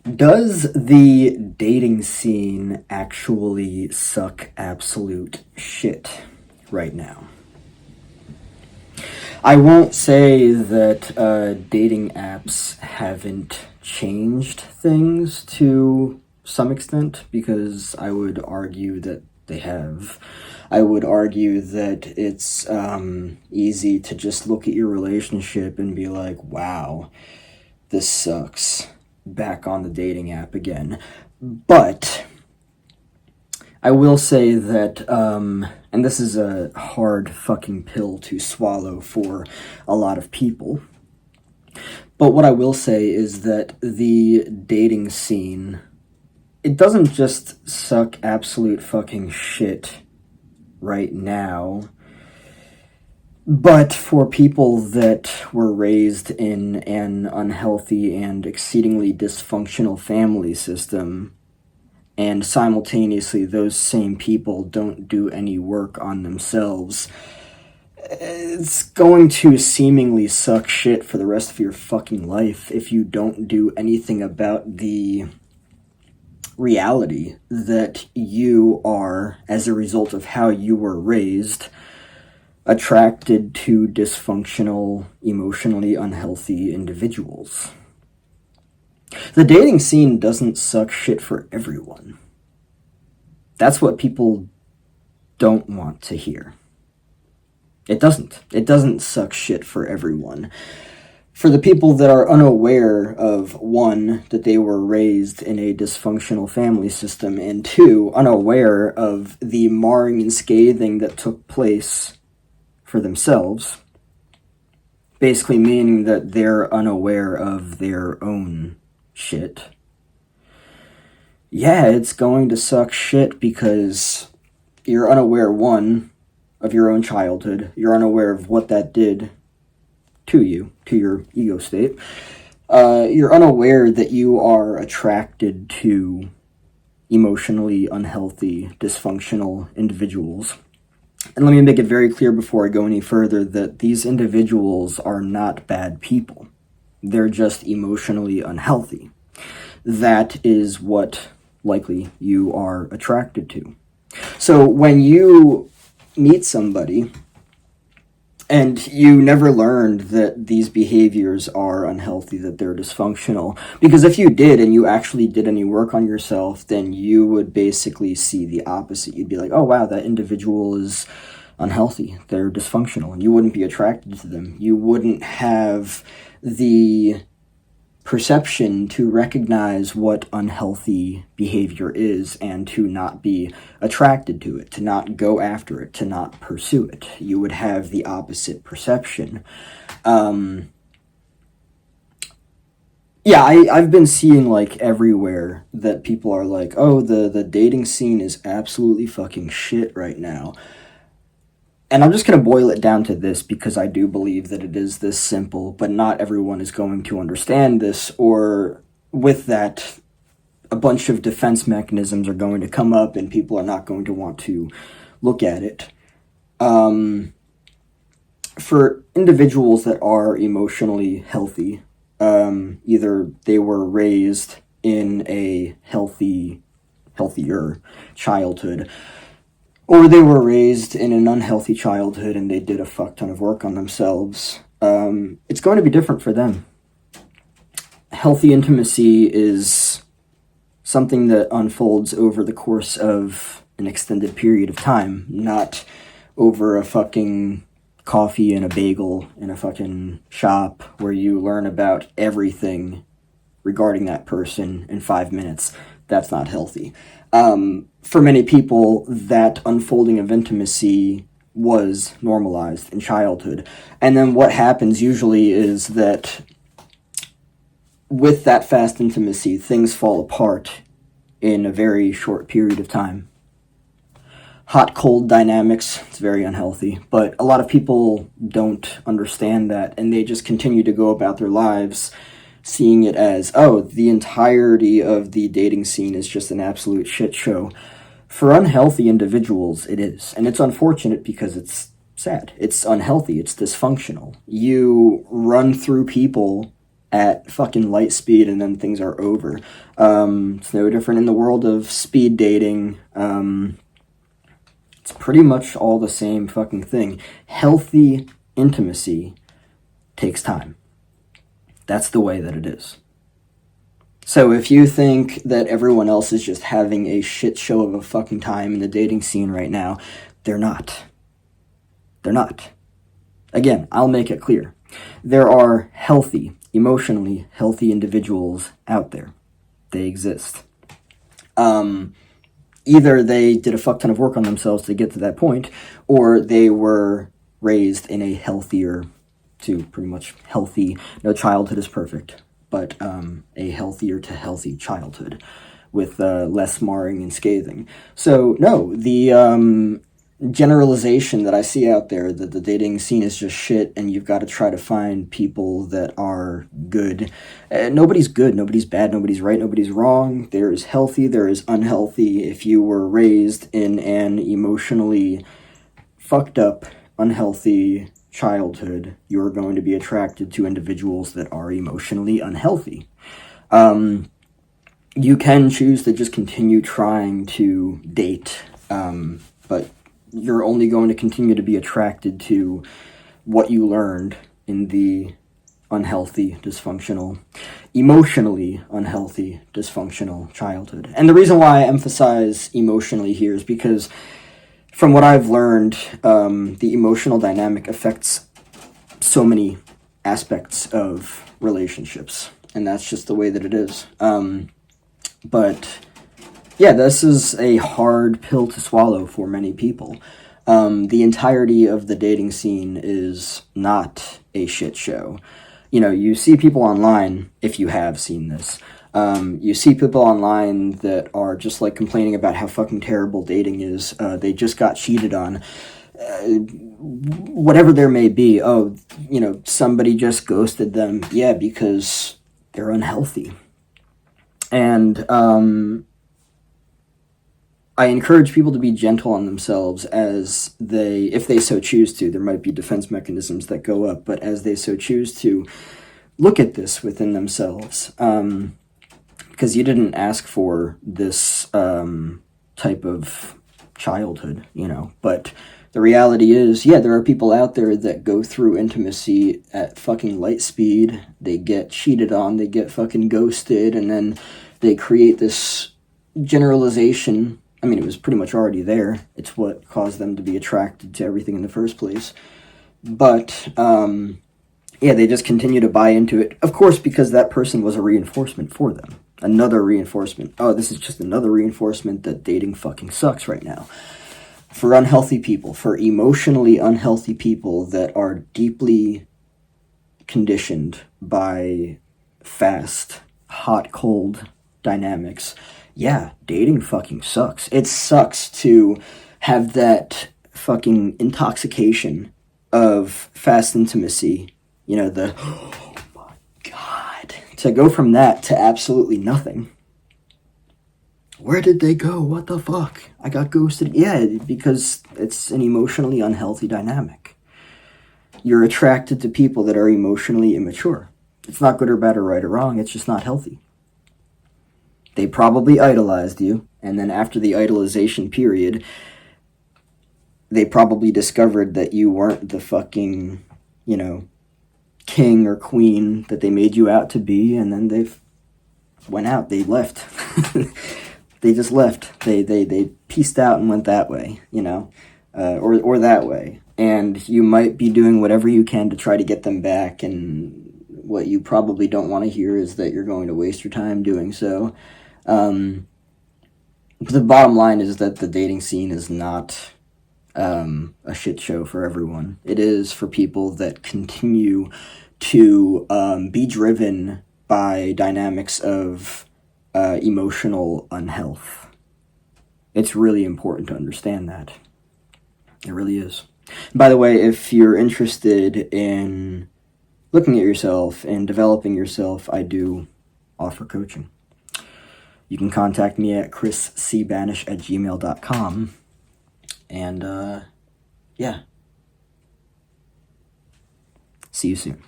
Does the dating scene actually suck absolute shit right now? I won't say that dating apps haven't changed things to some extent, because I would argue that they have. I would argue that it's easy to just look at your relationship and be like, wow, this sucks. Back on the dating app again. But I will say that, and this is a hard fucking pill to swallow for a lot of people, but what I will say is that the dating scene, it doesn't just suck absolute fucking shit right now, but for people that were raised in an unhealthy and exceedingly dysfunctional family system, and simultaneously those same people don't do any work on themselves, it's going to seemingly suck shit for the rest of your fucking life if you don't do anything about the reality that you are, as a result of how you were raised, attracted to dysfunctional, emotionally unhealthy individuals. The dating scene doesn't suck shit for everyone. That's what people don't want to hear. It doesn't. It doesn't suck shit for everyone. For the people that are unaware of, one, that they were raised in a dysfunctional family system, and two, unaware of the marring and scathing that took place for themselves, basically meaning that they're unaware of their own shit. Yeah, it's going to suck shit because you're unaware, one, of your own childhood. You're unaware of what that did to you, to your ego state. You're unaware that you are attracted to emotionally unhealthy, dysfunctional individuals. And let me make it very clear before I go any further that these individuals are not bad people. They're just emotionally unhealthy. That is what likely you are attracted to. So when you meet somebody and you never learned that these behaviors are unhealthy, that they're dysfunctional, because if you did and you actually did any work on yourself, then you would basically see the opposite. You'd be like, oh wow, that individual is unhealthy, they're dysfunctional, and you wouldn't be attracted to them. You wouldn't have the perception to recognize what unhealthy behavior is and to not be attracted to it, to not go after it, to not pursue it. You would have the opposite perception. Yeah, I've been seeing like everywhere that people are like, oh, the dating scene is absolutely fucking shit right now. And I'm just going to boil it down to this because I do believe that it is this simple, but not everyone is going to understand this, or with that, a bunch of defense mechanisms are going to come up and people are not going to want to look at it. For individuals that are emotionally healthy, either they were raised in a healthier childhood, or they were raised in an unhealthy childhood and they did a fuck ton of work on themselves, it's going to be different for them. Healthy intimacy is something that unfolds over the course of an extended period of time, not over a fucking coffee and a bagel in a fucking shop where you learn about everything regarding that person in 5 minutes. That's not healthy. For many people, that unfolding of intimacy was normalized in childhood. And then what happens usually is that with that fast intimacy, things fall apart in a very short period of time. Hot-cold dynamics, it's very unhealthy, but a lot of people don't understand that, and they just continue to go about their lives seeing it as, oh, the entirety of the dating scene is just an absolute shit show. For unhealthy individuals, it is. And it's unfortunate because it's sad. It's unhealthy. It's dysfunctional. You run through people at fucking light speed and then things are over. It's no different in the world of speed dating. It's pretty much all the same fucking thing. Healthy intimacy takes time. That's the way that it is. So if you think that everyone else is just having a shit show of a fucking time in the dating scene right now, they're not. They're not. Again, I'll make it clear. There are healthy, emotionally healthy individuals out there. They exist. Either they did a fuck ton of work on themselves to get to that point, or they were raised in a healthier to pretty much healthy, no childhood is perfect, but a healthier to healthy childhood with less marring and scathing. So, no, the generalization that I see out there that the dating scene is just shit and you've got to try to find people that are good. Nobody's good, nobody's bad, nobody's right, nobody's wrong. There is healthy, there is unhealthy. If you were raised in an emotionally fucked up, unhealthy childhood, you're going to be attracted to individuals that are emotionally unhealthy. You can choose to just continue trying to date, but you're only going to continue to be attracted to what you learned in the unhealthy, dysfunctional, emotionally unhealthy, dysfunctional childhood. And the reason why I emphasize emotionally here is because from what I've learned, the emotional dynamic affects so many aspects of relationships, and that's just the way that it is. But yeah, this is a hard pill to swallow for many people. The entirety of the dating scene is not a shit show. You know, you see people online, if you have seen this, you see people online that are just like complaining about how fucking terrible dating is. They just got cheated on. Whatever there may be. Oh, you know, somebody just ghosted them. Yeah, because they're unhealthy. And I encourage people to be gentle on themselves as they, if they so choose to, there might be defense mechanisms that go up, but as they so choose to, look at this within themselves. Because you didn't ask for this type of childhood, you know, but the reality is, yeah, there are people out there that go through intimacy at fucking light speed, they get cheated on, they get fucking ghosted, and then they create this generalization. I mean, it was pretty much already there. It's what caused them to be attracted to everything in the first place. But, yeah, they just continue to buy into it. Of course, because that person was a reinforcement for them. Another reinforcement. Oh, this is just another reinforcement that dating fucking sucks right now. For unhealthy people, for emotionally unhealthy people that are deeply conditioned by fast, hot, cold dynamics, yeah, dating fucking sucks. It sucks to have that fucking intoxication of fast intimacy. You know, the, oh my god. To go from that to absolutely nothing. Where did they go? What the fuck? I got ghosted. Yeah, because it's an emotionally unhealthy dynamic. You're attracted to people that are emotionally immature. It's not good or bad or right or wrong. It's just not healthy. They probably idolized you, and then after the idolization period, they probably discovered that you weren't the fucking, you know, king or queen that they made you out to be, and then they went out. They left. They just left. They pieced out and went that way, you know, or that way. And you might be doing whatever you can to try to get them back, and what you probably don't want to hear is that you're going to waste your time doing so. The bottom line is that the dating scene is not a shit show for everyone. It is for people that continue to be driven by dynamics of emotional unhealth. It's really important to understand that. It really is. By the way, if you're interested in looking at yourself and developing yourself, I do offer coaching. You can contact me at chriscbanish@gmail.com. And, yeah. See you soon.